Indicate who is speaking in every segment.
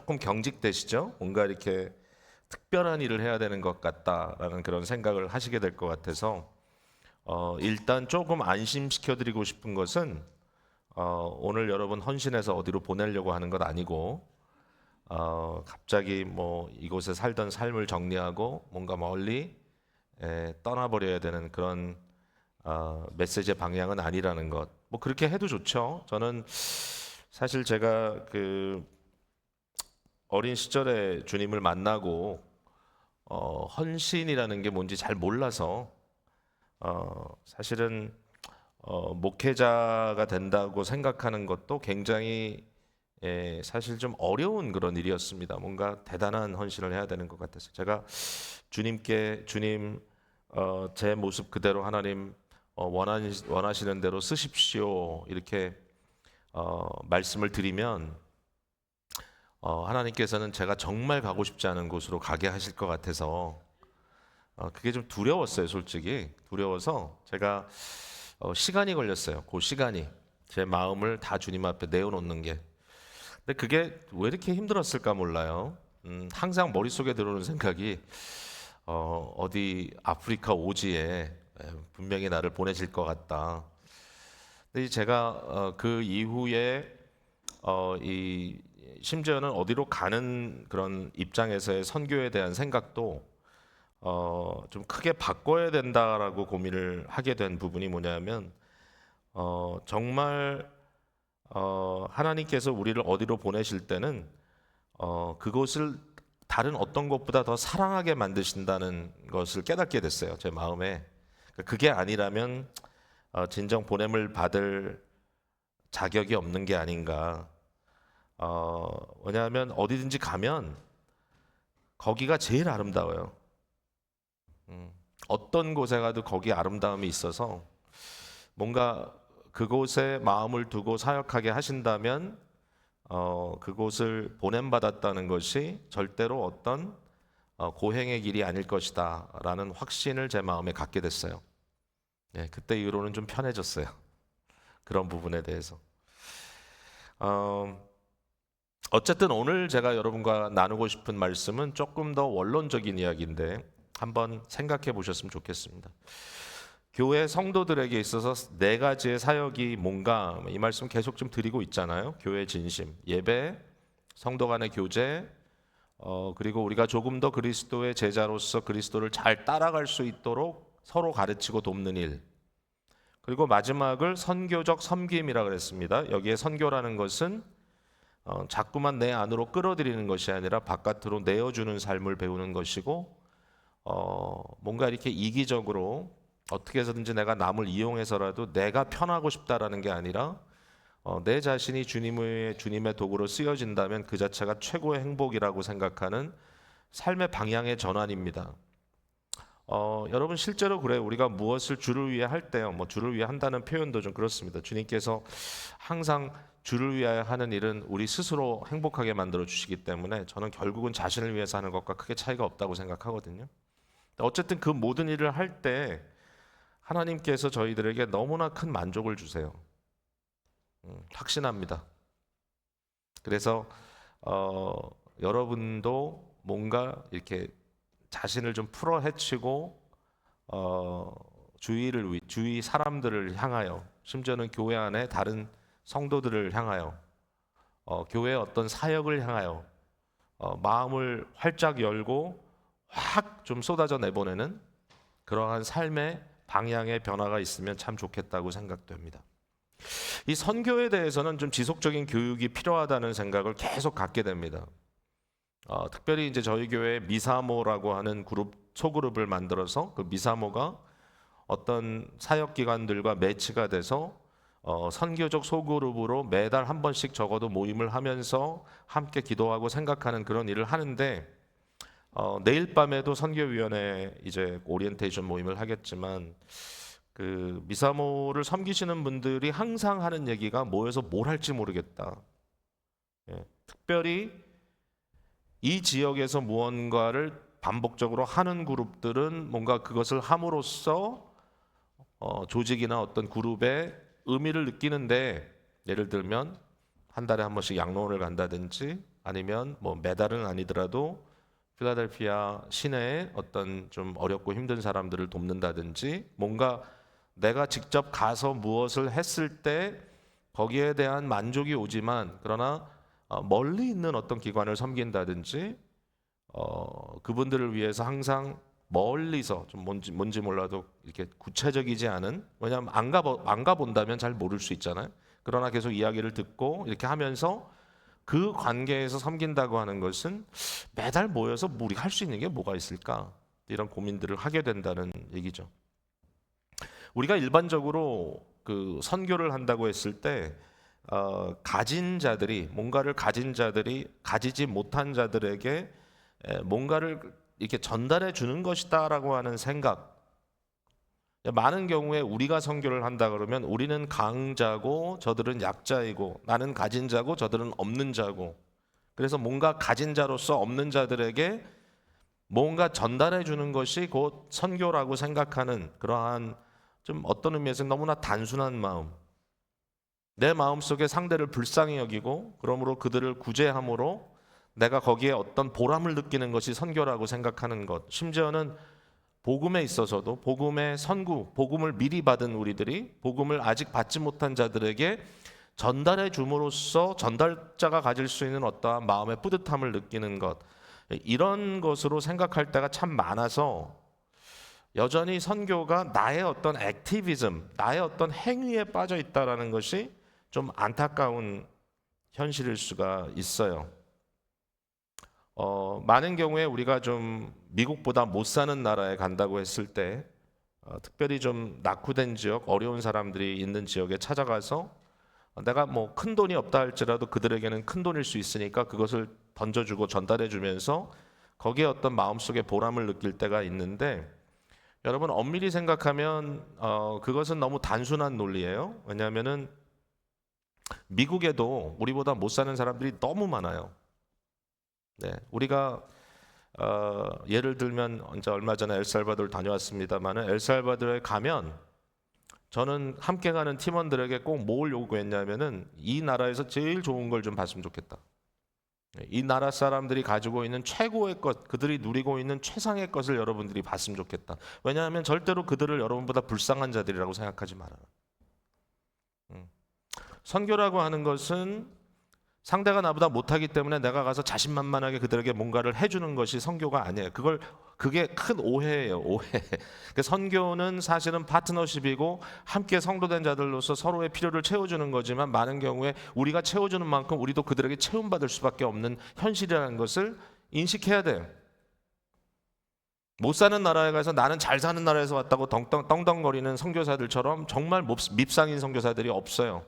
Speaker 1: 조금 경직되시죠? 뭔가 이렇게 특별한 일을 해야 되는 것 같다라는 그런 생각을 하시게 될 것 같아서 일단 조금 안심시켜드리고 싶은 것은 오늘 여러분 헌신해서 어디로 보내려고 하는 것 아니고 갑자기 뭐 이곳에 살던 삶을 정리하고 뭔가 멀리 떠나버려야 되는 그런 메시지의 방향은 아니라는 것. 뭐 그렇게 해도 좋죠. 저는 사실 제가 그 어린 시절에 주님을 만나고 헌신이라는 게 뭔지 잘 몰라서 사실은 목회자가 된다고 생각하는 것도 굉장히 사실 좀 어려운 그런 일이었습니다. 뭔가 대단한 헌신을 해야 되는 것 같아서 제가 주님께 주님 제 모습 그대로 하나님 원하시는 대로 쓰십시오 이렇게 말씀을 드리면 하나님께서는 제가 정말 가고 싶지 않은 곳으로 가게 하실 것 같아서 그게 좀 두려웠어요, 솔직히. 두려워서 제가 시간이 걸렸어요. 그 시간이 제 마음을 다 주님 앞에 내어놓는 게. 근데 그게 왜 이렇게 힘들었을까 몰라요. 항상 머릿속에 들어오는 생각이 어디 아프리카 오지에 분명히 나를 보내실 것 같다. 근데 제가 그 이후에 이 심지어는 어디로 가는 그런 입장에서의 선교에 대한 생각도 좀 크게 바꿔야 된다라고 고민을 하게 된 부분이 뭐냐면 정말 하나님께서 우리를 어디로 보내실 때는 그곳을 다른 어떤 것보다 더 사랑하게 만드신다는 것을 깨닫게 됐어요. 제 마음에. 그게 아니라면 진정 보냄을 받을 자격이 없는 게 아닌가. 왜냐하면 어디든지 가면 거기가 제일 아름다워요. 어떤 곳에 가도 거기에 아름다움이 있어서 뭔가 그곳에 마음을 두고 사역하게 하신다면 그곳을 보냄받았다는 것이 절대로 어떤 고행의 길이 아닐 것이다라는 확신을 제 마음에 갖게 됐어요. 예, 그때 이후로는 좀 편해졌어요. 그런 부분에 대해서. 어, 어쨌든 오늘 제가 여러분과 나누고 싶은 말씀은 조금 더 원론적인 이야기인데 한번 생각해 보셨으면 좋겠습니다. 교회 성도들에게 있어서 네 가지의 사역이 뭔가 이 말씀 계속 좀 드리고 있잖아요. 교회 진심, 예배, 성도 간의 교제, 그리고 우리가 조금 더 그리스도의 제자로서 그리스도를 잘 따라갈 수 있도록 서로 가르치고 돕는 일. 그리고 마지막을 선교적 섬김이라 그랬습니다. 여기에 선교라는 것은 자꾸만 내 안으로 끌어들이는 것이 아니라 바깥으로 내어주는 삶을 배우는 것이고 뭔가 이렇게 이기적으로 어떻게 해서든지 내가 남을 이용해서라도 내가 편하고 싶다라는 게 아니라 내 자신이 주님의 도구로 쓰여진다면 그 자체가 최고의 행복이라고 생각하는 삶의 방향의 전환입니다. 여러분 실제로 그래요. 우리가 무엇을 주를 위해 할 때요. 뭐 주를 위해 한다는 표현도 좀 그렇습니다. 주님께서 항상 주를 위하여 하는 일은 우리 스스로 행복하게 만들어 주시기 때문에 저는 결국은 자신을 위해서 하는 것과 크게 차이가 없다고 생각하거든요. 어쨌든 그 모든 일을 할 때 하나님께서 저희들에게 너무나 큰 만족을 주세요. 확신합니다. 그래서 여러분도 뭔가 이렇게 자신을 좀 풀어 헤치고 주위 사람들을 향하여 심지어는 교회 안에 다른 성도들을 향하여 교회의 어떤 사역을 향하여 마음을 활짝 열고 확 좀 쏟아져 내보내는 그러한 삶의 방향의 변화가 있으면 참 좋겠다고 생각됩니다. 이 선교에 대해서는 좀 지속적인 교육이 필요하다는 생각을 계속 갖게 됩니다. 특별히 이제 저희 교회 미사모라고 하는 소그룹을 만들어서 그 미사모가 어떤 사역 기관들과 매치가 돼서 선교적 소그룹으로 매달 한 번씩 적어도 모임을 하면서 함께 기도하고 생각하는 그런 일을 하는데 내일 밤에도 선교위원회 이제 오리엔테이션 모임을 하겠지만 그 미사모를 섬기시는 분들이 항상 하는 얘기가 모여서 뭘 할지 모르겠다. 예, 특별히 이 지역에서 무언가를 반복적으로 하는 그룹들은 뭔가 그것을 함으로써 조직이나 어떤 그룹의 의미를 느끼는데 예를 들면 한 달에 한 번씩 양로원을 간다든지 아니면 뭐 매달은 아니더라도 필라델피아 시내에 어떤 좀 어렵고 힘든 사람들을 돕는다든지, 뭔가 내가 직접 가서 무엇을 했을 때 거기에 대한 만족이 오지만, 그러나 멀리 있는 어떤 기관을 섬긴다든지, 그분들을 위해서 항상 멀리서, 좀 뭔지 몰라도 이렇게 구체적이지 않은, 왜냐하면 안 가본다면 잘 모를 수 있잖아요. 그러나 계속 이야기를 듣고 이렇게 하면서 그 관계에서 섬긴다고 하는 것은 매달 모여서 우리가 할 수 있는 게 뭐가 있을까, 이런 고민들을 하게 된다는 얘기죠. 우리가 일반적으로 그 선교를 한다고 했을 때 가진 자들이, 뭔가를 가진 자들이 가지지 못한 자들에게 뭔가를 이렇게 전달해 주는 것이다라고 하는 생각. 많은 경우에 우리가 선교를 한다 그러면 우리는 강자고 저들은 약자이고, 나는 가진 자고 저들은 없는 자고, 그래서 뭔가 가진 자로서 없는 자들에게 뭔가 전달해 주는 것이 곧 선교라고 생각하는, 그러한 좀 어떤 의미에서 너무나 단순한 마음, 내 마음속에 상대를 불쌍히 여기고 그러므로 그들을 구제함으로 내가 거기에 어떤 보람을 느끼는 것이 선교라고 생각하는 것. 심지어는 복음에 있어서도, 복음의 선구, 복음을 미리 받은 우리들이 복음을 아직 받지 못한 자들에게 전달해 줌으로써 전달자가 가질 수 있는 어떠한 마음의 뿌듯함을 느끼는 것, 이런 것으로 생각할 때가 참 많아서 여전히 선교가 나의 어떤 액티비즘, 나의 어떤 행위에 빠져 있다라는 것이 좀 안타까운 현실일 수가 있어요. 많은 경우에 우리가 좀 미국보다 못 사는 나라에 간다고 했을 때, 특별히 좀 낙후된 지역, 어려운 사람들이 있는 지역에 찾아가서 내가 뭐 큰 돈이 없다 할지라도 그들에게는 큰 돈일 수 있으니까 그것을 던져주고 전달해주면서 거기에 어떤 마음속에 보람을 느낄 때가 있는데, 여러분 엄밀히 생각하면 그것은 너무 단순한 논리예요. 왜냐하면은 미국에도 우리보다 못 사는 사람들이 너무 많아요. 네, 우리가 예를 들면 언제 얼마 전에 엘살바도르 다녀왔습니다만은, 엘살바도르에 가면 저는 함께 가는 팀원들에게 꼭 뭘 요구했냐면은 이 나라에서 제일 좋은 걸 좀 봤으면 좋겠다. 이 나라 사람들이 가지고 있는 최고의 것, 그들이 누리고 있는 최상의 것을 여러분들이 봤으면 좋겠다. 왜냐하면 절대로 그들을 여러분보다 불쌍한 자들이라고 생각하지 말아요. 선교라고 하는 것은 상대가 나보다 못하기 때문에 내가 가서 자신만만하게 그들에게 뭔가를 해주는 것이 선교가 아니에요. 그게 큰 오해예요, 오해. 그 선교는 사실은 파트너십이고 함께 성도된 자들로서 서로의 필요를 채워주는 거지만, 많은 경우에 우리가 채워주는 만큼 우리도 그들에게 채움받을 수밖에 없는 현실이라는 것을 인식해야 돼요. 못 사는 나라에 가서 나는 잘 사는 나라에서 왔다고 떵떵거리는 선교사들처럼 정말 밉상인 선교사들이 없어요.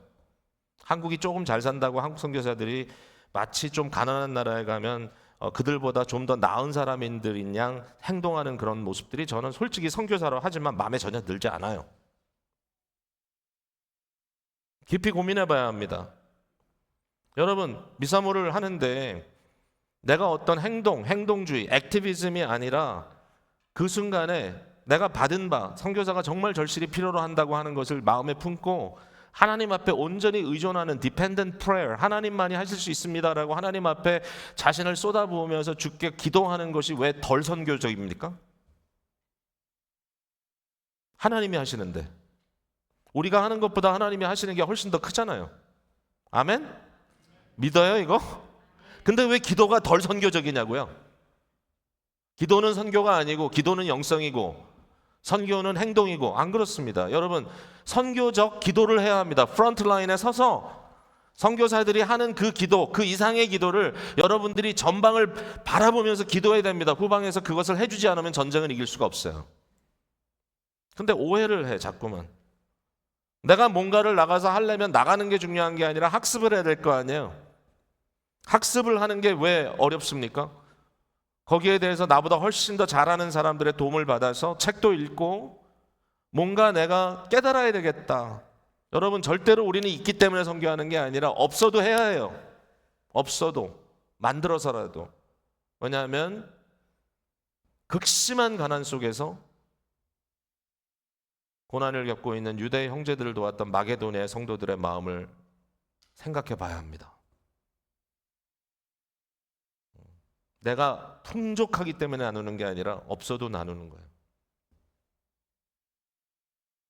Speaker 1: 한국이 조금 잘 산다고 한국 선교사들이 마치 좀 가난한 나라에 가면 그들보다 좀 더 나은 사람인들인 양 행동하는 그런 모습들이, 저는 솔직히 선교사로 하지만 마음에 전혀 들지 않아요. 깊이 고민해 봐야 합니다. 여러분, 미사모를 하는데 내가 어떤 행동주의, 액티비즘이 아니라 그 순간에 내가 받은 바, 선교사가 정말 절실히 필요로 한다고 하는 것을 마음에 품고 하나님 앞에 온전히 의존하는 dependent prayer, 하나님만이 하실 수 있습니다라고 하나님 앞에 자신을 쏟아부으면서 주께 기도하는 것이 왜 덜 선교적입니까? 하나님이 하시는데, 우리가 하는 것보다 하나님이 하시는 게 훨씬 더 크잖아요. 아멘? 믿어요 이거? 근데 왜 기도가 덜 선교적이냐고요? 기도는 선교가 아니고, 기도는 영성이고 선교는 행동이고, 안 그렇습니다. 여러분, 선교적 기도를 해야 합니다. 프런트 라인에 서서 선교사들이 하는 그 기도, 그 이상의 기도를 여러분들이 전방을 바라보면서 기도해야 됩니다. 후방에서 그것을 해주지 않으면 전쟁을 이길 수가 없어요. 근데 오해를 해, 자꾸만. 내가 뭔가를 나가서 하려면 나가는 게 중요한 게 아니라 학습을 해야 될 거 아니에요. 학습을 하는 게 왜 어렵습니까? 거기에 대해서 나보다 훨씬 더 잘하는 사람들의 도움을 받아서 책도 읽고 뭔가 내가 깨달아야 되겠다. 여러분, 절대로 우리는 있기 때문에 선교하는 게 아니라 없어도 해야 해요. 없어도, 만들어서라도. 왜냐하면 극심한 가난 속에서 고난을 겪고 있는 유대 형제들을 도왔던 마게도니아의 성도들의 마음을 생각해 봐야 합니다. 내가 풍족하기 때문에 나누는 게 아니라 없어도 나누는 거예요.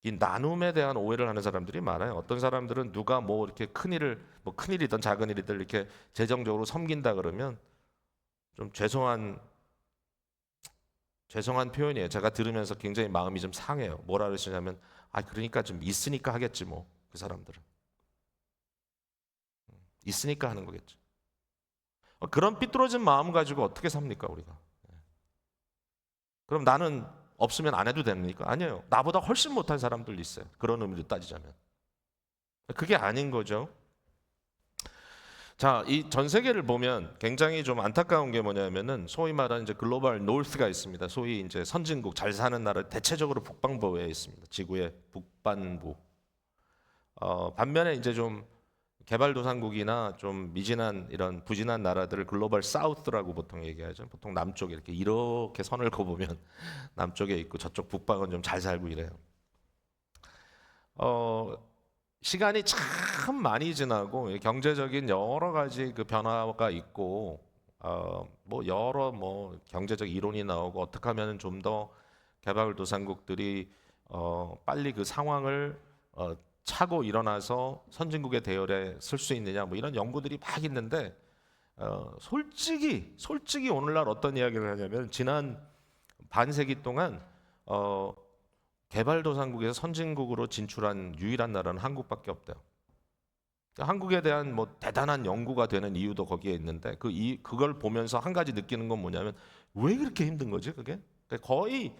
Speaker 1: 이 나눔에 대한 오해를 하는 사람들이 많아요. 어떤 사람들은 누가 뭐 이렇게 큰 일이든 작은 일이든 이렇게 재정적으로 섬긴다 그러면 좀 죄송한 표현이에요. 제가 들으면서 굉장히 마음이 좀 상해요. 뭐라 그러시냐면, 그러니까 좀 있으니까 하겠지 뭐. 그 사람들은 있으니까 하는 거겠죠. 그런 삐뚤어진 마음 가지고 어떻게 삽니까 우리가? 그럼 나는 없으면 안 해도 됩니까? 아니에요. 나보다 훨씬 못한 사람들 있어요. 그런 의미로 따지자면 그게 아닌 거죠. 자, 이 전 세계를 보면 굉장히 좀 안타까운 게 뭐냐면은 소위 말하는 이제 글로벌 노스가 있습니다. 소위 이제 선진국 잘 사는 나라 대체적으로 북반부에 있습니다. 지구의 북반부. 반면에 이제 좀 개발도상국이나 좀 미진한 이런 부진한 나라들을 글로벌 사우스라고 보통 얘기하죠. 보통 남쪽에 이렇게 선을 그어보면 남쪽에 있고 저쪽 북방은 좀 잘 살고 이래요. 어, 시간이 참 많이 지나고 경제적인 여러 가지 그 변화가 있고 뭐 여러 뭐 경제적 이론이 나오고 어떻게 하면 좀 더 개발도상국들이 빨리 그 상황을 차고 일어나서 선진국의 대열에 설 수 있느냐 뭐 이런 연구들이 막 있는데 솔직히 오늘날 어떤 이야기를 하냐면 지난 반세기 동안 어, 개발도상국에서 선진국으로 진출한 유일한 나라는 한국밖에 없대요. 한국에 대한 뭐 대단한 연구가 되는 이유도 거기에 있는데 그걸 보면서 한 가지 느끼는 건 뭐냐면 왜 그렇게 힘든 거지 그게? 거의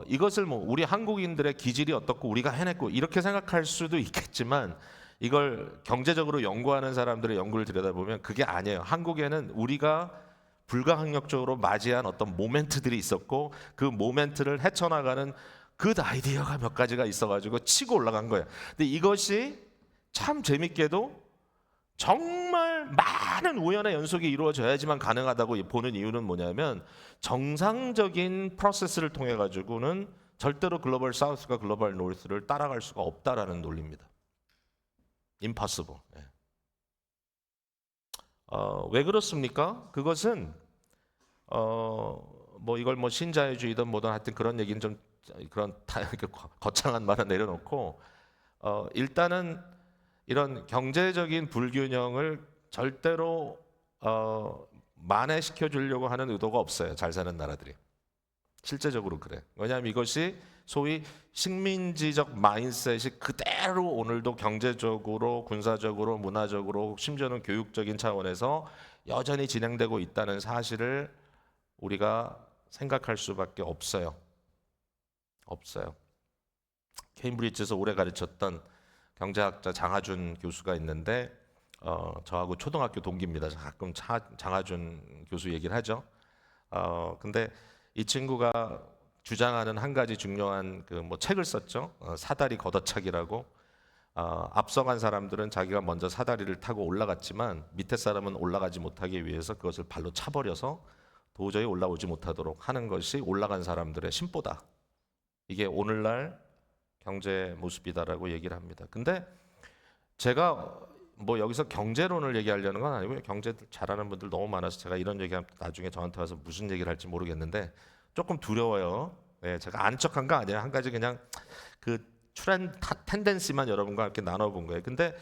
Speaker 1: 이것을 뭐 우리 한국인들의 기질이 어떻고 우리가 해냈고 이렇게 생각할 수도 있겠지만 이걸 경제적으로 연구하는 사람들의 연구를 들여다보면 그게 아니에요. 한국에는 우리가 불가항력적으로 맞이한 어떤 모멘트들이 있었고 그 모멘트를 헤쳐나가는 그 아이디어가 몇 가지가 있어가지고 치고 올라간 거예요. 근데 이것이 참 재밌게도 정말 많은 우연의 연속이 이루어져야지만 가능하다고 보는 이유는 뭐냐면 정상적인 프로세스를 통해 가지고는 절대로 글로벌 사우스가 글로벌 노스를 따라갈 수가 없다라는 논리입니다. impossible. 왜 그렇습니까? 그것은 뭐 이걸 뭐 신자유주의든 뭐든 하여튼 그런 얘기는 좀 그런 거창한 말은 내려놓고 일단은 이런 경제적인 불균형을 절대로 만회시켜 주려고 하는 의도가 없어요. 잘 사는 나라들이. 실제적으로 그래. 왜냐하면 이것이 소위 식민지적 마인셋이 그대로 오늘도 경제적으로, 군사적으로, 문화적으로, 심지어는 교육적인 차원에서 여전히 진행되고 있다는 사실을 우리가 생각할 수밖에 없어요. 없어요. 케임브리지에서 오래 가르쳤던 경제학자 장하준 교수가 있는데 저하고 초등학교 동기입니다. 가끔 장하준 교수 얘기를 하죠. 근데 이 친구가 주장하는 한 가지 중요한 그 뭐 책을 썼죠. 사다리 걷어차기라고. 앞서간 사람들은 자기가 먼저 사다리를 타고 올라갔지만 밑에 사람은 올라가지 못하기 위해서 그것을 발로 차버려서 도저히 올라오지 못하도록 하는 것이 올라간 사람들의 심보다. 이게 오늘날 경제 모습이다라고 얘기를 합니다. 근데 제가 뭐 여기서 경제론을 얘기하려는 건 아니고요. 경제 잘하는 분들 너무 많아서 제가 이런 얘기하면 나중에 저한테 와서 무슨 얘기를 할지 모르겠는데 조금 두려워요. 네, 제가 아는 척한 거 아니에요. 한 가지 그냥 그 텐덴시만 여러분과 함께 나눠본 거예요. 근데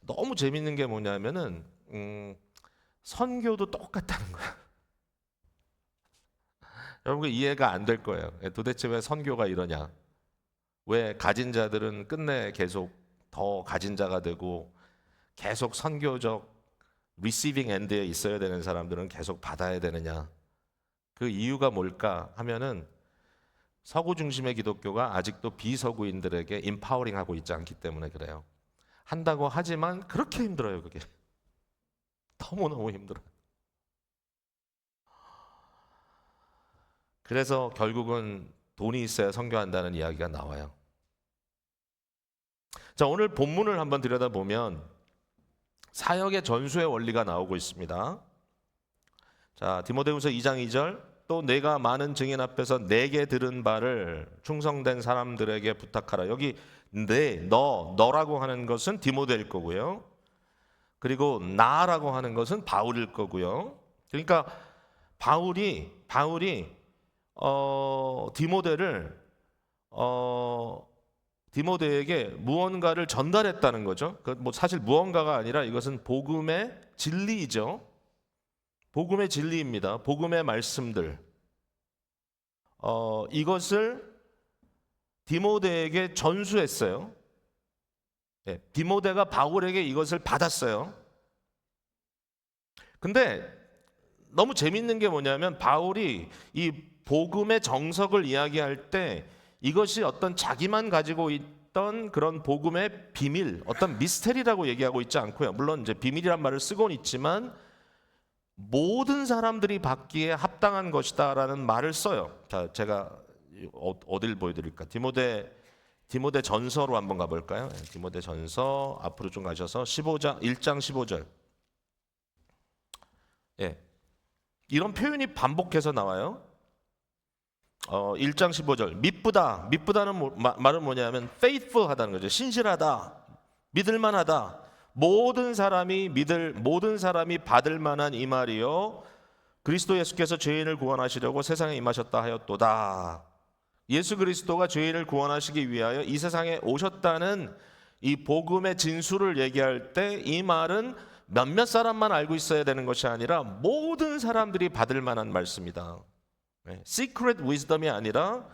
Speaker 1: 너무 재밌는 게 뭐냐면은 선교도 똑같다는 거야. 여러분 이해가 안 될 거예요. 도대체 왜 선교가 이러냐? 왜 가진 자들은 끝내 계속 더 가진 자가 되고 계속 선교적 리시빙 엔드에 있어야 되는 사람들은 계속 받아야 되느냐? 그 이유가 뭘까 하면은 서구 중심의 기독교가 아직도 비서구인들에게 임파워링 하고 있지 않기 때문에 그래요. 한다고 하지만 그렇게 힘들어요, 그게. 너무너무 힘들어요. 그래서 결국은 돈이 있어야 선교한다는 이야기가 나와요. 자, 오늘 본문을 한번 들여다보면 사역의 전수의 원리가 나오고 있습니다. 자, 디모데후서 2장 2절 또 내가 많은 증인 앞에서 내게 들은 바를 충성된 사람들에게 부탁하라. 여기 너라고 하는 것은 디모데일 거고요. 그리고 나라고 하는 것은 바울일 거고요. 그러니까 바울이 디모데를 디모데에게 무언가를 전달했다는 거죠. 뭐 사실 무언가가 아니라 이것은 복음의 진리이죠. 복음의 진리입니다. 복음의 말씀들. 이것을 디모데에게 전수했어요. 디모데가 바울에게 이것을 받았어요. 근데 너무 재밌는 게 뭐냐면 바울이 이 복음의 정석을 이야기할 때 이것이 어떤 자기만 가지고 있던 그런 복음의 비밀, 어떤 미스테리라고 얘기하고 있지 않고요. 물론 이제 비밀이란 말을 쓰곤 있지만 모든 사람들이 받기에 합당한 것이다라는 말을 써요. 자, 제가 어딜 보여드릴까? 디모데 전서로 한번 가볼까요? 디모데 전서 앞으로 좀 가셔서 1장 15절. 이런 표현이 반복해서 나와요. 1장 15절. 미쁘다는 말은 뭐냐면 faithful하다는 거죠. 신실하다, 믿을만하다. 모든 사람이 받을 만한 이 말이요, 그리스도 예수께서 죄인을 구원하시려고 세상에 임하셨다 하였도다. 예수 그리스도가 죄인을 구원하시기 위하여 이 세상에 오셨다는 이 복음의 진수를 얘기할 때 이 말은 몇몇 사람만 알고 있어야 되는 것이 아니라 모든 사람들이 받을 만한 말씀이다. 시크릿 위즈덤이 아니라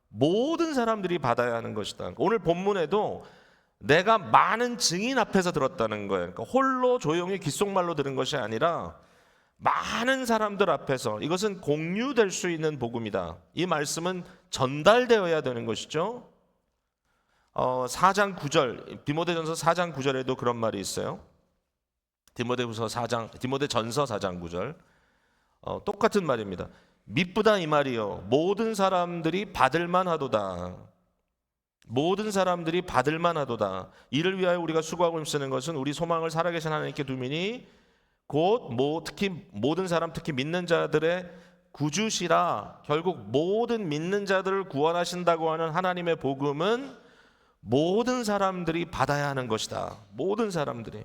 Speaker 1: 모든 사람들이 받아야 하는 것이다. 오늘 본문에도 내가 많은 증인 앞에서 들었다는 거예요. 그러니까 홀로 조용히 귓속말로 들은 것이 아니라 많은 사람들 앞에서, 이것은 공유될 수 있는 복음이다. 이 말씀은 전달되어야 되는 것이죠. 4장 9절, 디모데전서 4장 9절에도 그런 말이 있어요. 디모데전서 4장 9절. 똑같은 말입니다. 미쁘다 이 말이요, 모든 사람들이 받을만 하도다. 모든 사람들이 받을만 하도다. 이를 위하여 우리가 수고하고 힘쓰는 것은 우리 소망을 살아계신 하나님께 두미니 곧 특히 모든 사람, 특히 믿는 자들의 구주시라. 결국 모든 믿는 자들을 구원하신다고 하는 하나님의 복음은 모든 사람들이 받아야 하는 것이다. 모든 사람들이.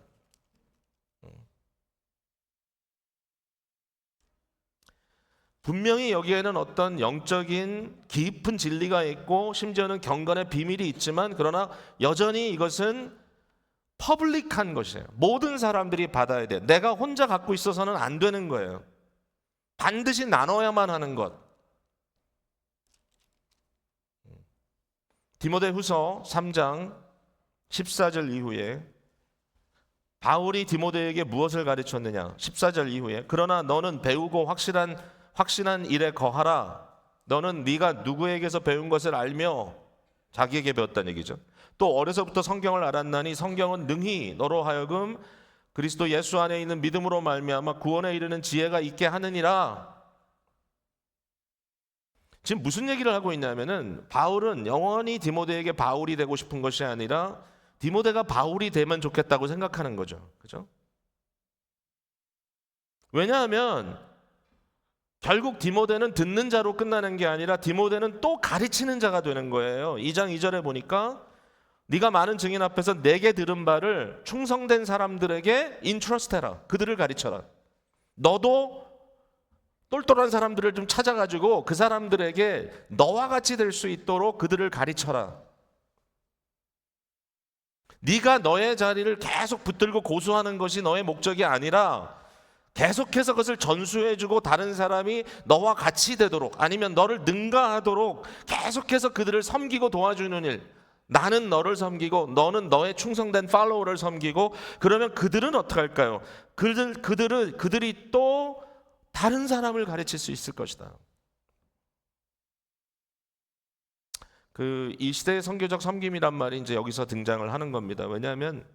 Speaker 1: 분명히 여기에는 어떤 영적인 깊은 진리가 있고 심지어는 경건의 비밀이 있지만, 그러나 여전히 이것은 퍼블릭한 것이에요. 모든 사람들이 받아야 돼요. 내가 혼자 갖고 있어서는 안 되는 거예요. 반드시 나눠야만 하는 것. 디모데후서 3장 14절 이후에 바울이 디모데에게 무엇을 가르쳤느냐? 14절 이후에 그러나 너는 배우고 확신한 일에 거하라. 너는 네가 누구에게서 배운 것을 알며, 자기에게 배웠다는 얘기죠. 또 어려서부터 성경을 알았나니 성경은 능히 너로 하여금 그리스도 예수 안에 있는 믿음으로 말미암아 구원에 이르는 지혜가 있게 하느니라. 지금 무슨 얘기를 하고 있냐면은 바울은 영원히 디모데에게 바울이 되고 싶은 것이 아니라 디모데가 바울이 되면 좋겠다고 생각하는 거죠. 그죠? 왜냐하면 결국 디모데는 듣는 자로 끝나는 게 아니라 디모데는 또 가르치는 자가 되는 거예요. 2장 2절에 보니까 네가 많은 증인 앞에서 내게 들은 바를 충성된 사람들에게 인트러스트해라. 그들을 가르쳐라. 너도 똘똘한 사람들을 좀 찾아가지고 그 사람들에게 너와 같이 될 수 있도록 그들을 가르쳐라. 네가 너의 자리를 계속 붙들고 고수하는 것이 너의 목적이 아니라 계속해서 그것을 전수해주고 다른 사람이 너와 같이 되도록, 아니면 너를 능가하도록 계속해서 그들을 섬기고 도와주는 일. 나는 너를 섬기고 너는 너의 충성된 팔로워를 섬기고, 그러면 그들은 어떻게 할까요? 그들이 또 다른 사람을 가르칠 수 있을 것이다. 이 시대의 선교적 섬김이란 말이 이제 여기서 등장을 하는 겁니다. 왜냐하면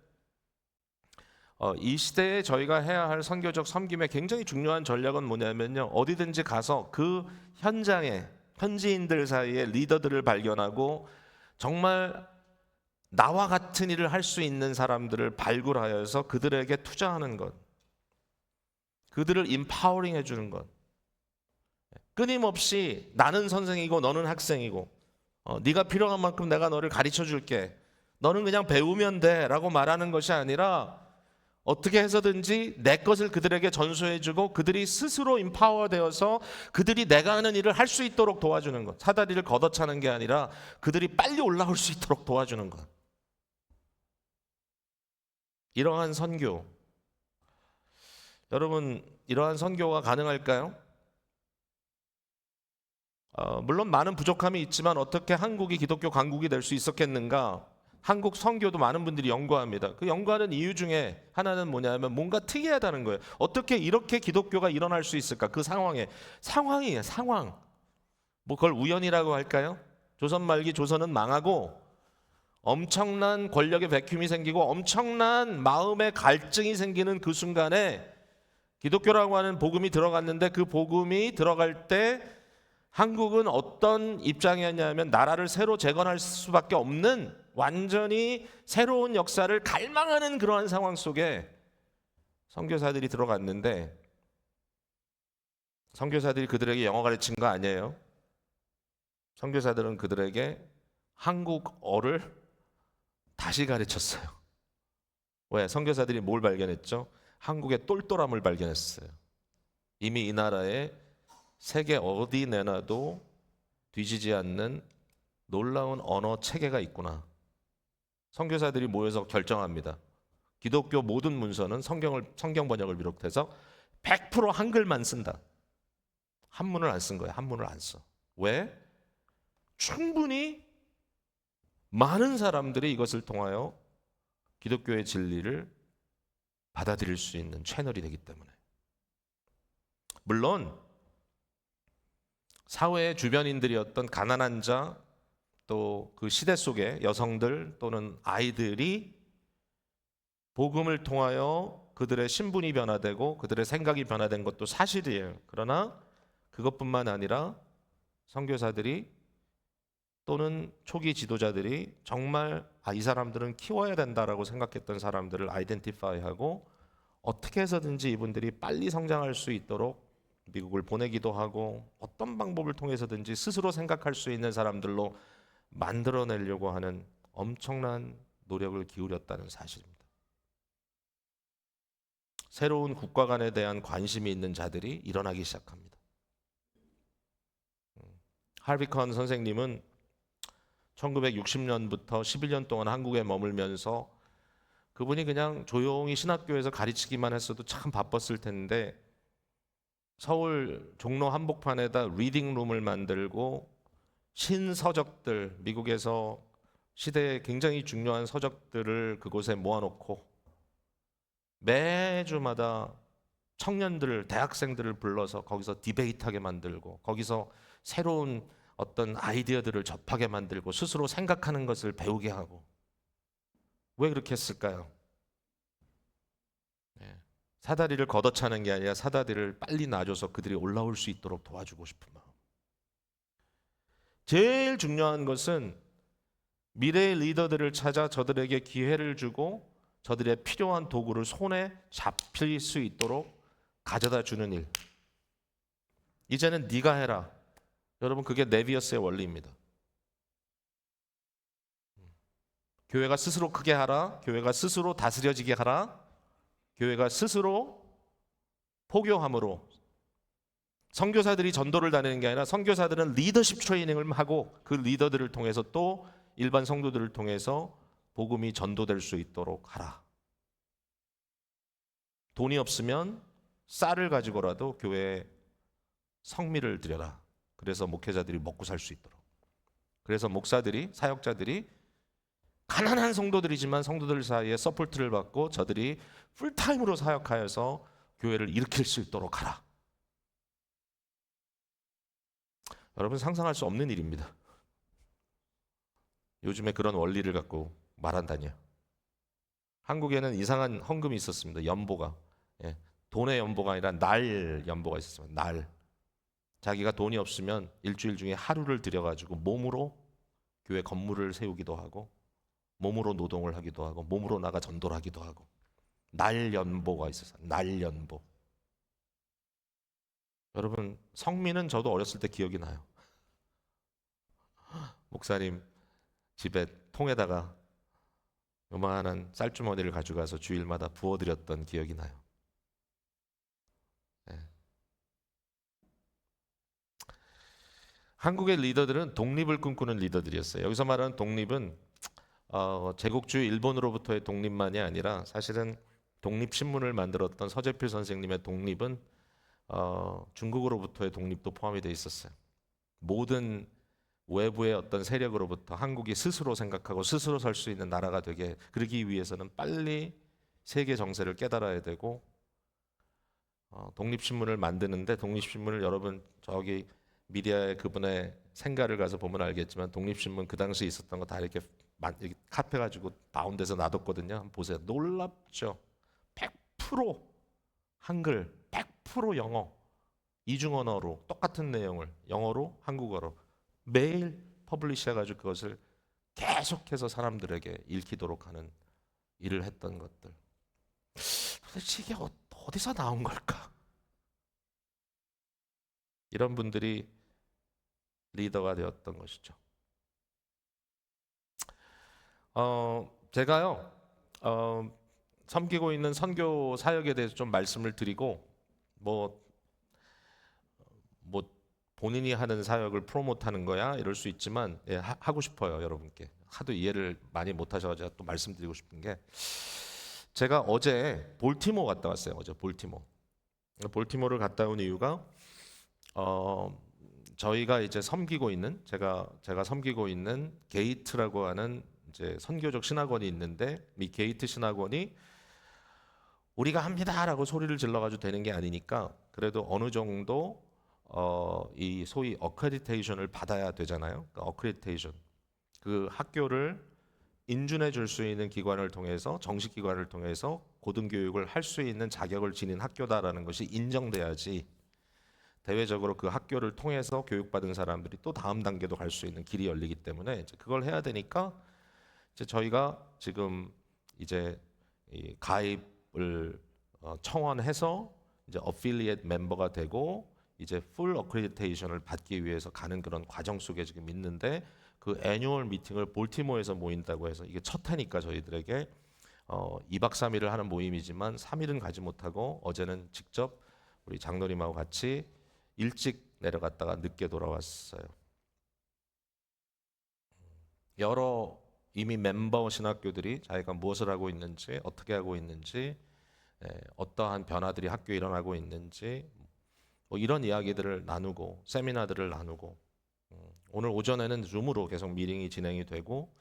Speaker 1: 이 시대에 저희가 해야 할 선교적 섬김의 굉장히 중요한 전략은 뭐냐면요, 어디든지 가서 그 현장에 현지인들 사이에 리더들을 발견하고 정말 나와 같은 일을 할 수 있는 사람들을 발굴하여서 그들에게 투자하는 것, 그들을 임파워링 해주는 것. 끊임없이 나는 선생이고 너는 학생이고, 네가 필요한 만큼 내가 너를 가르쳐 줄게, 너는 그냥 배우면 돼 라고 말하는 것이 아니라 어떻게 해서든지 내 것을 그들에게 전수해주고 그들이 스스로 임파워되어서 그들이 내가 하는 일을 할 수 있도록 도와주는 것. 사다리를 걷어차는 게 아니라 그들이 빨리 올라올 수 있도록 도와주는 것. 이러한 선교, 여러분 이러한 선교가 가능할까요? 물론 많은 부족함이 있지만 어떻게 한국이 기독교 강국이 될 수 있었겠는가? 한국 선교도 많은 분들이 연구합니다. 그 연구하는 이유 중에 하나는 뭐냐면 뭔가 특이하다는 거예요. 어떻게 이렇게 기독교가 일어날 수 있을까? 그 상황이에요. 상황. 뭐 그걸 우연이라고 할까요? 조선 말기 조선은 망하고 엄청난 권력의 배큐음이 생기고 엄청난 마음의 갈증이 생기는 그 순간에 기독교라고 하는 복음이 들어갔는데 그 복음이 들어갈 때 한국은 어떤 입장이었냐면 나라를 새로 재건할 수밖에 없는 완전히 새로운 역사를 갈망하는 그러한 상황 속에 선교사들이 들어갔는데 선교사들이 그들에게 영어 가르친 거 아니에요. 선교사들은 그들에게 한국어를 다시 가르쳤어요. 왜? 선교사들이 뭘 발견했죠? 한국의 똘똘함을 발견했어요. 이미 이 나라에 세계 어디 내놔도 뒤지지 않는 놀라운 언어 체계가 있구나. 선교사들이 모여서 결정합니다. 기독교 모든 문서는 성경 번역을 비롯해서 100% 한글만 쓴다. 한문을 안 쓴 거예요. 한문을 안 써. 왜? 충분히 많은 사람들이 이것을 통하여 기독교의 진리를 받아들일 수 있는 채널이 되기 때문에. 물론 사회의 주변인들이었던 가난한 자, 또 그 시대 속의 여성들 또는 아이들이 복음을 통하여 그들의 신분이 변화되고 그들의 생각이 변화된 것도 사실이에요. 그러나 그것뿐만 아니라 선교사들이 또는 초기 지도자들이 정말 이 사람들은 키워야 된다라고 생각했던 사람들을 아이덴티파이하고 어떻게 해서든지 이분들이 빨리 성장할 수 있도록 미국을 보내기도 하고 어떤 방법을 통해서든지 스스로 생각할 수 있는 사람들로 만들어내려고 하는 엄청난 노력을 기울였다는 사실입니다. 새로운 국가관에 대한 관심이 있는 자들이 일어나기 시작합니다. 할비 컨 선생님은 1960년부터 11년 동안 한국에 머물면서 그분이 그냥 조용히 신학교에서 가르치기만 했어도 참 바빴을 텐데 서울 종로 한복판에다 리딩룸을 만들고 신서적들, 미국에서 시대에 굉장히 중요한 서적들을 그곳에 모아놓고 매주마다 청년들을, 대학생들을 불러서 거기서 디베이트하게 만들고 거기서 새로운 어떤 아이디어들을 접하게 만들고 스스로 생각하는 것을 배우게 하고. 왜 그렇게 했을까요? 사다리를 걷어차는 게 아니라 사다리를 빨리 놔줘서 그들이 올라올 수 있도록 도와주고 싶은 마음. 제일 중요한 것은 미래의 리더들을 찾아 저들에게 기회를 주고 저들의 필요한 도구를 손에 잡힐 수 있도록 가져다 주는 일. 이제는 네가 해라. 여러분 그게 네비어스의 원리입니다. 교회가 스스로 크게 하라. 교회가 스스로 다스려지게 하라. 교회가 스스로 포교함으로. 선교사들이 전도를 다니는 게 아니라 선교사들은 리더십 트레이닝을 하고 그 리더들을 통해서 또 일반 성도들을 통해서 복음이 전도될 수 있도록 하라. 돈이 없으면 쌀을 가지고라도 교회에 성미를 드려라. 그래서 목회자들이 먹고 살 수 있도록. 그래서 목사들이, 사역자들이 가난한 성도들이지만 성도들 사이에 서포트를 받고 저들이 풀타임으로 사역하여서 교회를 일으킬 수 있도록 하라. 여러분 상상할 수 없는 일입니다. 요즘에 그런 원리를 갖고 말한다니요. 한국에는 이상한 헌금이 있었습니다. 연보가. 돈의 연보가 아니라 날 연보가 있었습니다. 날. 자기가 돈이 없으면 일주일 중에 하루를 들여가지고 몸으로 교회 건물을 세우기도 하고 몸으로 노동을 하기도 하고 몸으로 나가 전도를 하기도 하고 날 연보가 있었어요. 날 연보. 여러분 성민은 저도 어렸을 때 기억이 나요. 목사님 집에 통에다가 요만한 쌀주머니를 가져가서 주일마다 부어드렸던 기억이 나요. 네. 한국의 리더들은 독립을 꿈꾸는 리더들이었어요. 여기서 말하는 독립은 제국주의 일본으로부터의 독립만이 아니라 사실은 독립신문을 만들었던 서재필 선생님의 독립은 중국으로부터의 독립도 포함이 되어 있었어요. 모든 외부의 어떤 세력으로부터 한국이 스스로 생각하고 스스로 설 수 있는 나라가 되게 그러기 위해서는 빨리 세계 정세를 깨달아야 되고 독립신문을 만드는데 독립신문을 여러분 저기 미디어의 그분의 생가를 가서 보면 알겠지만 독립신문 그 당시에 있었던 거 다 이렇게 카페 가지고 다운돼서 놔뒀거든요. 한번 보세요. 놀랍죠. 100% 한글, 100% 영어, 이중 언어로 똑같은 내용을 영어로 한국어로 매일 퍼블리시 해가지고 그것을 계속해서 사람들에게 읽히도록 하는 일을 했던 것들. 도대체 이게 어디서 나온 걸까? 이런 분들이 리더가 되었던 것이죠. 제가요 섬기고 있는 선교 사역에 대해서 좀 말씀을 드리고 뭐 본인이 하는 사역을 프로모트하는 거야 이럴 수 있지만 하고 싶어요. 여러분께 하도 이해를 많이 못하셔서 제가 또 말씀드리고 싶은 게 제가 어제 볼티모 갔다 왔어요. 어제 볼티모를 갔다 온 이유가 저희가 이제 섬기고 있는 제가 섬기고 있는 게이트라고 하는 이제 선교적 신학원이 있는데 이 게이트 신학원이 우리가 합니다라고 소리를 질러가지고 되는 게 아니니까 그래도 어느 정도 이 소위 어크레디테이션을 받아야 되잖아요. 그러니까 어크레디테이션 그 학교를 인준해 줄 수 있는 기관을 통해서 정식 기관을 통해서 고등교육을 할 수 있는 자격을 지닌 학교다라는 것이 인정돼야지 대외적으로 그 학교를 통해서 교육받은 사람들이 또 다음 단계도 갈 수 있는 길이 열리기 때문에 이제 그걸 해야 되니까 이제 저희가 지금 이제 이 가입을 청원해서 이제 어필리에이트 멤버가 되고 이제 풀 어크레디테이션을 받기 위해서 가는 그런 과정 속에 지금 있는데 그 애뉴얼 미팅을 볼티모어에서 모인다고 해서 이게 첫 해니까 저희들에게 2박 3일을 하는 모임이지만 3일은 가지 못하고 어제는 직접 우리 장로님하고 같이 일찍 내려갔다가 늦게 돌아왔어요. 여러 이미 멤버 신학교들이 자기가 무엇을 하고 있는지 어떻게 하고 있는지 어떠한 변화들이 학교에 일어나고 있는지 뭐 이런 이야기들을 나누고 세미나들을 나누고 오늘 오전에는 줌으로 계속 미팅이 진행이 되고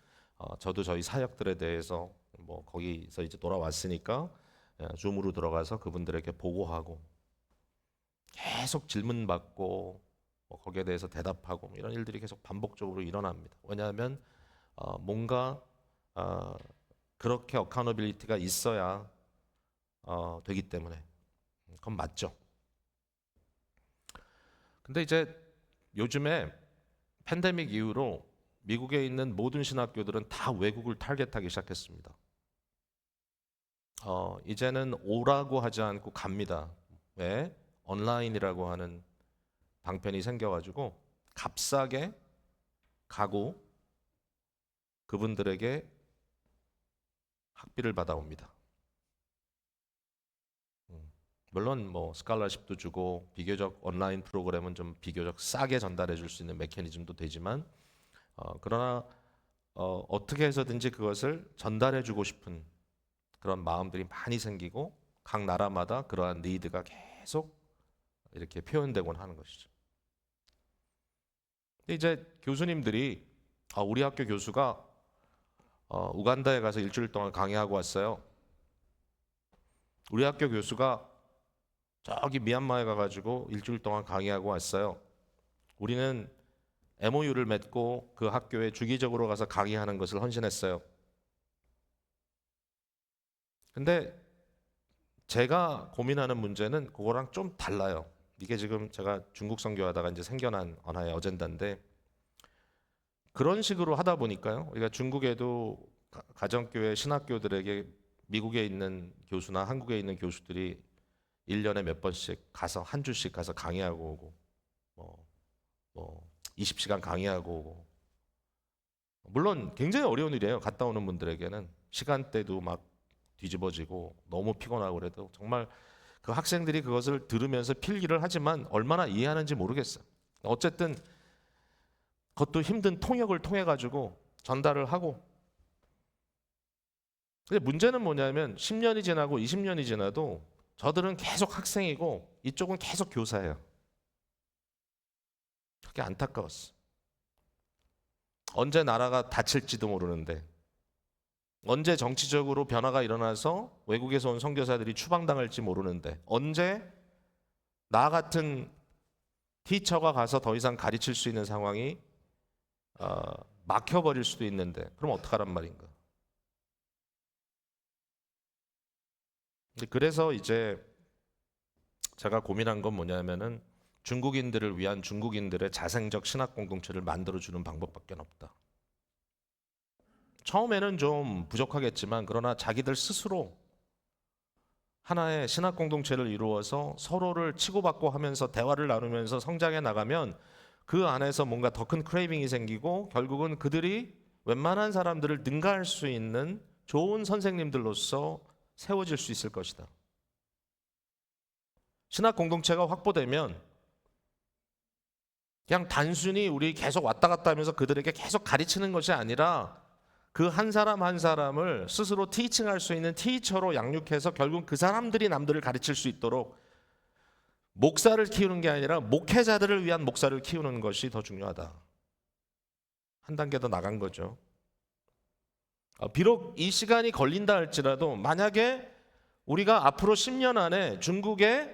Speaker 1: 저도 저희 사역들에 대해서 뭐 거기서 이제 돌아왔으니까 줌으로 들어가서 그분들에게 보고하고 계속 질문 받고 뭐 거기에 대해서 대답하고 이런 일들이 계속 반복적으로 일어납니다. 왜냐하면 뭔가 그렇게 어카우너빌리티가 있어야 되기 때문에 그건 맞죠. 근데 이제 요즘에 팬데믹 이후로 미국에 있는 모든 신학교들은 다 외국을 타겟하기 시작했습니다. 이제는 오라고 하지 않고 갑니다. 왜? 온라인이라고 하는 방편이 생겨가지고 값싸게 가고 그분들에게 학비를 받아옵니다. 물론 뭐 스칼러십도 주고 비교적 온라인 프로그램은 좀 비교적 싸게 전달해 줄 수 있는 메커니즘도 되지만 그러나 어떻게 해서든지 그것을 전달해 주고 싶은 그런 마음들이 많이 생기고 각 나라마다 그러한 니드가 계속 이렇게 표현되곤 하는 것이죠. 근데 이제 교수님들이 우리 학교 교수가 우간다에 가서 일주일 동안 강의하고 왔어요. 우리 학교 교수가 저기 미얀마에 가가지고 일주일 동안 강의하고 왔어요. 우리는 MOU를 맺고 그 학교에 주기적으로 가서 강의하는 것을 헌신했어요. 근데 제가 고민하는 문제는 그거랑 좀 달라요. 이게 지금 제가 중국 선교하다가 이제 생겨난 하나의 어젠다인데 그런 식으로 하다 보니까요. 우리가 중국에도 가정교회 신학교들에게 미국에 있는 교수나 한국에 있는 교수들이 1년에 몇 번씩 가서 한 주씩 가서 강의하고 오고 뭐 20시간 강의하고 오고 물론 굉장히 어려운 일이에요. 갔다 오는 분들에게는 시간대도 막 뒤집어지고 너무 피곤하고 그래도 정말 그 학생들이 그것을 들으면서 필기를 하지만 얼마나 이해하는지 모르겠어요. 어쨌든 그것도 힘든 통역을 통해 가지고 전달을 하고. 근데 문제는 뭐냐면 10년이 지나고 20년이 지나도 저들은 계속 학생이고 이쪽은 계속 교사예요. 그게 안타까웠어. 언제 나라가 다칠지도 모르는데, 언제 정치적으로 변화가 일어나서 외국에서 온 선교사들이 추방당할지 모르는데, 언제 나 같은 티처가 가서 더 이상 가르칠 수 있는 상황이 막혀버릴 수도 있는데, 그럼 어떡하란 말인가. 그래서 이제 제가 고민한 건 뭐냐면은 중국인들을 위한 중국인들의 자생적 신학 공동체를 만들어주는 방법밖에 없다. 처음에는 좀 부족하겠지만 그러나 자기들 스스로 하나의 신학 공동체를 이루어서 서로를 치고받고 하면서 대화를 나누면서 성장해 나가면 그 안에서 뭔가 더 큰 크레이빙이 생기고 결국은 그들이 웬만한 사람들을 능가할 수 있는 좋은 선생님들로서 세워질 수 있을 것이다. 신학 공동체가 확보되면 그냥 단순히 우리 계속 왔다 갔다 하면서 그들에게 계속 가르치는 것이 아니라 그 한 사람 한 사람을 스스로 티칭할 수 있는 티처로 양육해서 결국 그 사람들이 남들을 가르칠 수 있도록 목사를 키우는 게 아니라 목회자들을 위한 목사를 키우는 것이 더 중요하다. 한 단계 더 나간 거죠. 비록 이 시간이 걸린다 할지라도 만약에 우리가 앞으로 10년 안에 중국에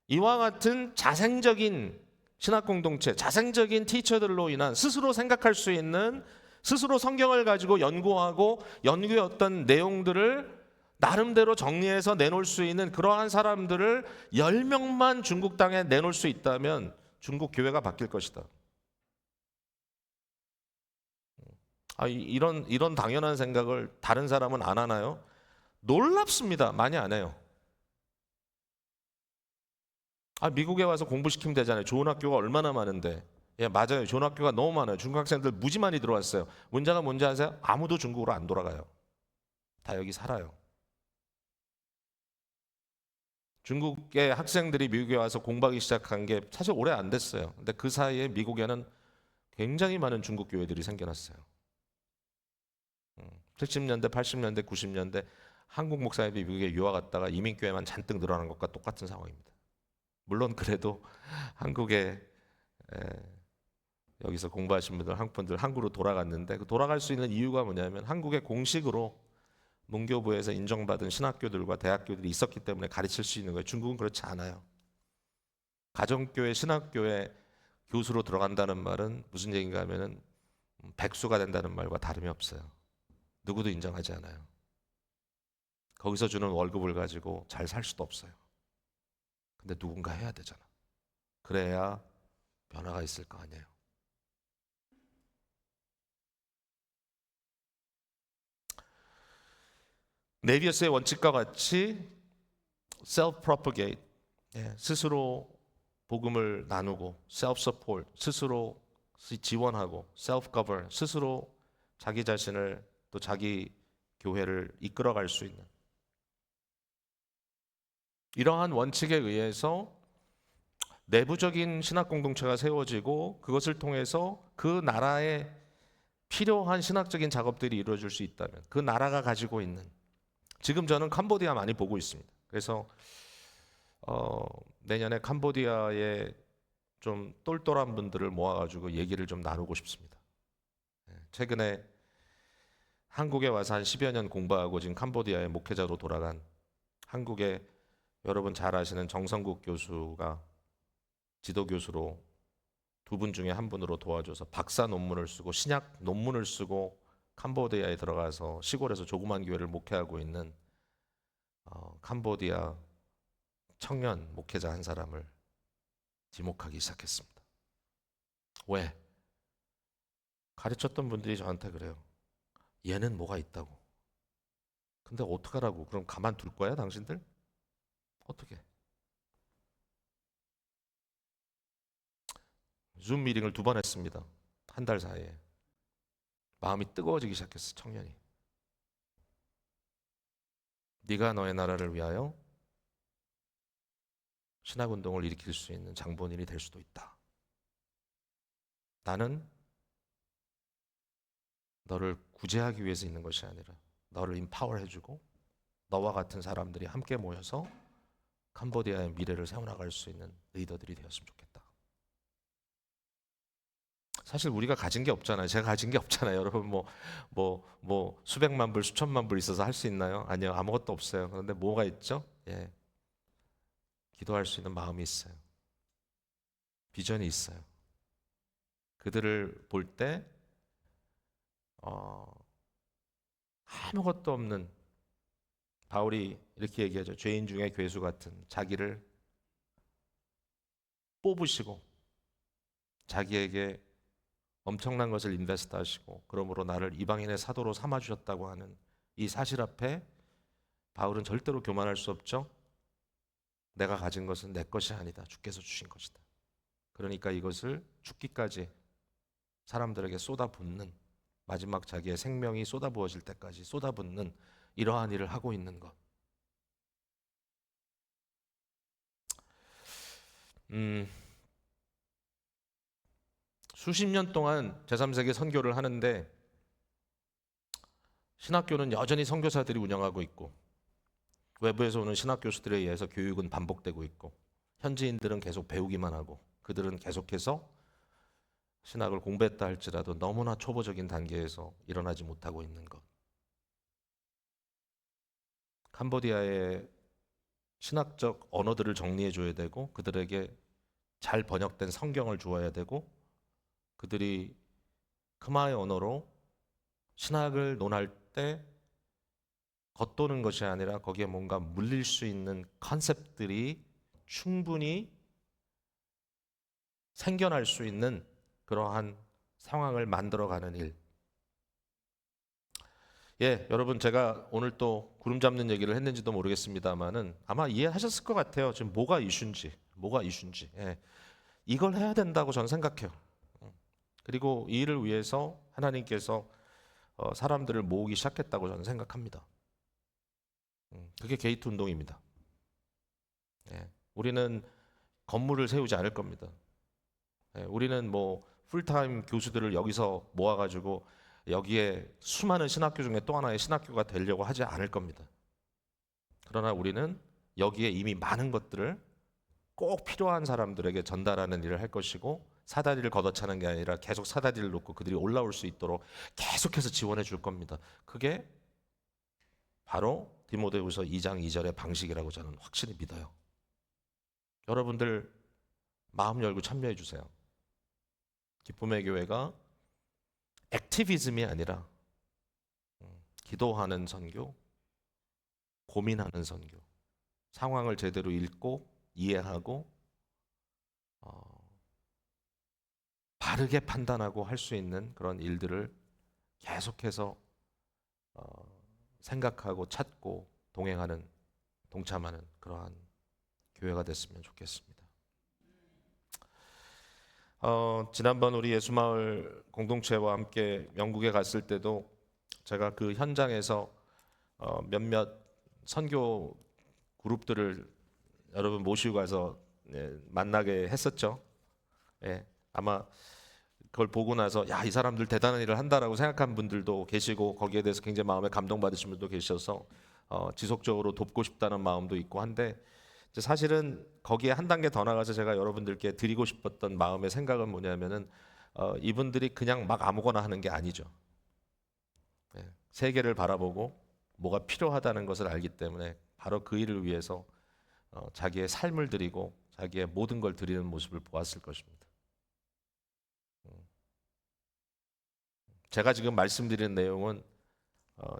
Speaker 1: 이와 같은 자생적인 신학 공동체, 자생적인 티처들로 인한 스스로 생각할 수 있는, 스스로 성경을 가지고 연구하고 연구의 어떤 내용들을 나름대로 정리해서 내놓을 수 있는 그러한 사람들을 10명만 중국 땅에 내놓을 수 있다면 중국 교회가 바뀔 것이다. 이런 당연한 생각을 다른 사람은 안 하나요? 놀랍습니다. 많이 안 해요. 미국에 와서 공부시키면 되잖아요. 좋은 학교가 얼마나 많은데. 예, 맞아요. 좋은 학교가 너무 많아요. 중국 학생들 무지 많이 들어왔어요. 문제가 뭔지 아세요? 아무도 중국으로 안 돌아가요. 다 여기 살아요. 중국의 학생들이 미국에 와서 공부하기 시작한 게 사실 오래 안 됐어요. 근데 그 사이에 미국에는 굉장히 많은 중국 교회들이 생겨났어요. 70년대, 80년대, 90년대 한국 목사님이 미국에 유학 갔다가 이민교회만 잔뜩 늘어난 것과 똑같은 상황입니다. 물론 그래도 한국에 여기서 공부하신 분들, 한국 분들 한국으로 돌아갔는데 그 돌아갈 수 있는 이유가 뭐냐면 한국에 공식으로 문교부에서 인정받은 신학교들과 대학교들이 있었기 때문에 가르칠 수 있는 거예요. 중국은 그렇지 않아요. 가정교회, 신학교회 교수로 들어간다는 말은 무슨 얘기인가 하면은 백수가 된다는 말과 다름이 없어요. 누구도 인정하지 않아요. 거기서 주는 월급을 가지고 잘 살 수도 없어요. 근데 누군가 해야 되잖아. 그래야 변화가 있을 거 아니에요. 네비어스의 원칙과 같이 self-propagate, 스스로 복음을 나누고, self-support, 스스로 지원하고, self-govern, 스스로 자기 자신을 또 자기 교회를 이끌어갈 수 있는 이러한 원칙에 의해서 내부적인 신학 공동체가 세워지고 그것을 통해서 그 나라에 필요한 신학적인 작업들이 이루어질 수 있다면 그 나라가 가지고 있는, 지금 저는 캄보디아 많이 보고 있습니다. 그래서 내년에 캄보디아에 좀 똘똘한 분들을 모아가지고 얘기를 좀 나누고 싶습니다. 최근에 한국에 와서 한 10여 년 공부하고 지금 캄보디아의 목회자로 돌아간 한국의 여러분 잘 아시는 정성국 교수가 지도 교수로 두 분 중에 한 분으로 도와줘서 박사 논문을 쓰고 신약 논문을 쓰고 캄보디아에 들어가서 시골에서 조그만 교회를 목회하고 있는 캄보디아 청년 목회자 한 사람을 지목하기 시작했습니다. 왜? 가르쳤던 분들이 저한테 그래요. 얘는 뭐가 있다고. 근데 어떡하라고? 그럼 가만둘 거야 당신들? 어떻게? 줌 미팅을 2번 했습니다. 한 달 사이에. 마음이 뜨거워지기 시작했어, 청년이. 네가 너의 나라를 위하여 신학운동을 일으킬 수 있는 장본인이 될 수도 있다. 나는 너를 구제하기 위해서 있는 것이 아니라 너를 임파워해주고 너와 같은 사람들이 함께 모여서 캄보디아의 미래를 세워나갈 수 있는 리더들이 되었으면 좋겠다. 사실 우리가 가진 게 없잖아요. 제가 가진 게 없잖아요. 여러분 수백만 불, 수천만 불 있어서 할 수 있나요? 아니요. 아무것도 없어요. 그런데 뭐가 있죠? 예. 기도할 수 있는 마음이 있어요. 비전이 있어요. 그들을 볼 때 아무것도 없는 바울이 이렇게 얘기하죠. 죄인 중에 괴수 같은 자기를 뽑으시고 자기에게 엄청난 것을 인베스트 하시고 그러므로 나를 이방인의 사도로 삼아 주셨다고 하는 이 사실 앞에 바울은 절대로 교만할 수 없죠. 내가 가진 것은 내 것이 아니다. 주께서 주신 것이다. 그러니까 이것을 죽기까지 사람들에게 쏟아붓는, 마지막 자기의 생명이 쏟아부어질 때까지 쏟아붓는 이러한 일을 하고 있는 것. 수십 년 동안 제3세계 선교를 하는데 신학교는 여전히 선교사들이 운영하고 있고 외부에서 오는 신학 교수들에 의해서 교육은 반복되고 있고 현지인들은 계속 배우기만 하고 그들은 계속해서 신학을 공부했다 할지라도 너무나 초보적인 단계에서 일어나지 못하고 있는 것. 캄보디아의 신학적 언어들을 정리해 줘야 되고 그들에게 잘 번역된 성경을 주어야 되고 그들이 크마의 언어로 신학을 논할 때 겉도는 것이 아니라 거기에 뭔가 물릴 수 있는 컨셉들이 충분히 생겨날 수 있는 그러한 상황을 만들어가는 일. 예, 여러분 제가 오늘 또 구름 잡는 얘기를 했는지도 모르겠습니다만은 아마 이해하셨을 것 같아요. 지금 뭐가 이슈인지. 예, 이걸 해야 된다고 저는 생각해요. 그리고 이 일을 위해서 하나님께서 사람들을 모으기 시작했다고 저는 생각합니다. 그게 게이트 운동입니다. 예, 우리는 건물을 세우지 않을 겁니다. 예, 우리는 풀타임 교수들을 여기서 모아가지고 여기에 수많은 신학교 중에 또 하나의 신학교가 되려고 하지 않을 겁니다. 그러나 우리는 여기에 이미 많은 것들을 꼭 필요한 사람들에게 전달하는 일을 할 것이고 사다리를 걷어차는 게 아니라 계속 사다리를 놓고 그들이 올라올 수 있도록 계속해서 지원해 줄 겁니다. 그게 바로 디모데후서 2장 2절의 방식이라고 저는 확실히 믿어요. 여러분들 마음 열고 참여해 주세요. 기쁨의 교회가 액티비즘이 아니라 기도하는 선교, 고민하는 선교, 상황을 제대로 읽고 이해하고 바르게 판단하고 할 수 있는 그런 일들을 계속해서 생각하고 찾고 동행하는, 동참하는 그러한 교회가 됐으면 좋겠습니다. 지난번 우리 예수마을 공동체와 함께 영국에 갔을 때도 제가 그 현장에서 몇몇 선교 그룹들을 여러분 모시고 가서 만나게 했었죠. 예, 아마 그걸 보고 나서 야, 이 사람들 대단한 일을 한다라고 생각한 분들도 계시고 거기에 대해서 굉장히 마음에 감동받으신 분도 계셔서 지속적으로 돕고 싶다는 마음도 있고 한데 사실은 거기에 한 단계 더 나가서 제가 여러분들께 드리고 싶었던 마음의 생각은 뭐냐면은 이분들이 그냥 막 아무거나 하는 게 아니죠. 세계를 바라보고 뭐가 필요하다는 것을 알기 때문에 바로 그 일을 위해서 자기의 삶을 드리고 자기의 모든 걸 드리는 모습을 보았을 것입니다. 제가 지금 말씀드리는 내용은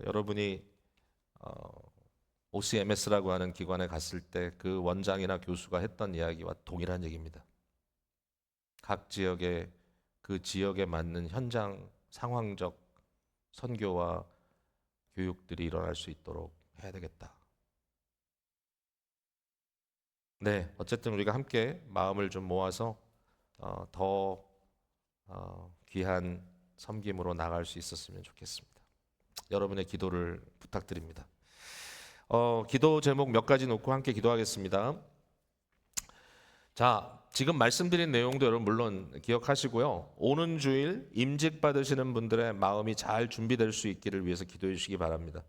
Speaker 1: 여러분이 OCMS라고 하는 기관에 갔을 때 그 원장이나 교수가 했던 이야기와 동일한 얘기입니다. 각 지역의 그 지역에 맞는 현장 상황적 선교와 교육들이 일어날 수 있도록 해야 되겠다. 네, 어쨌든 우리가 함께 마음을 좀 모아서 더 귀한 섬김으로 나갈 수 있었으면 좋겠습니다. 여러분의 기도를 부탁드립니다. 기도 제목 몇 가지 놓고 함께 기도하겠습니다. 자, 지금 말씀드린 내용도 여러분 물론 기억하시고요. 오는 주일 임직 받으시는 분들의 마음이 잘 준비될 수 있기를 위해서 기도해 주시기 바랍니다.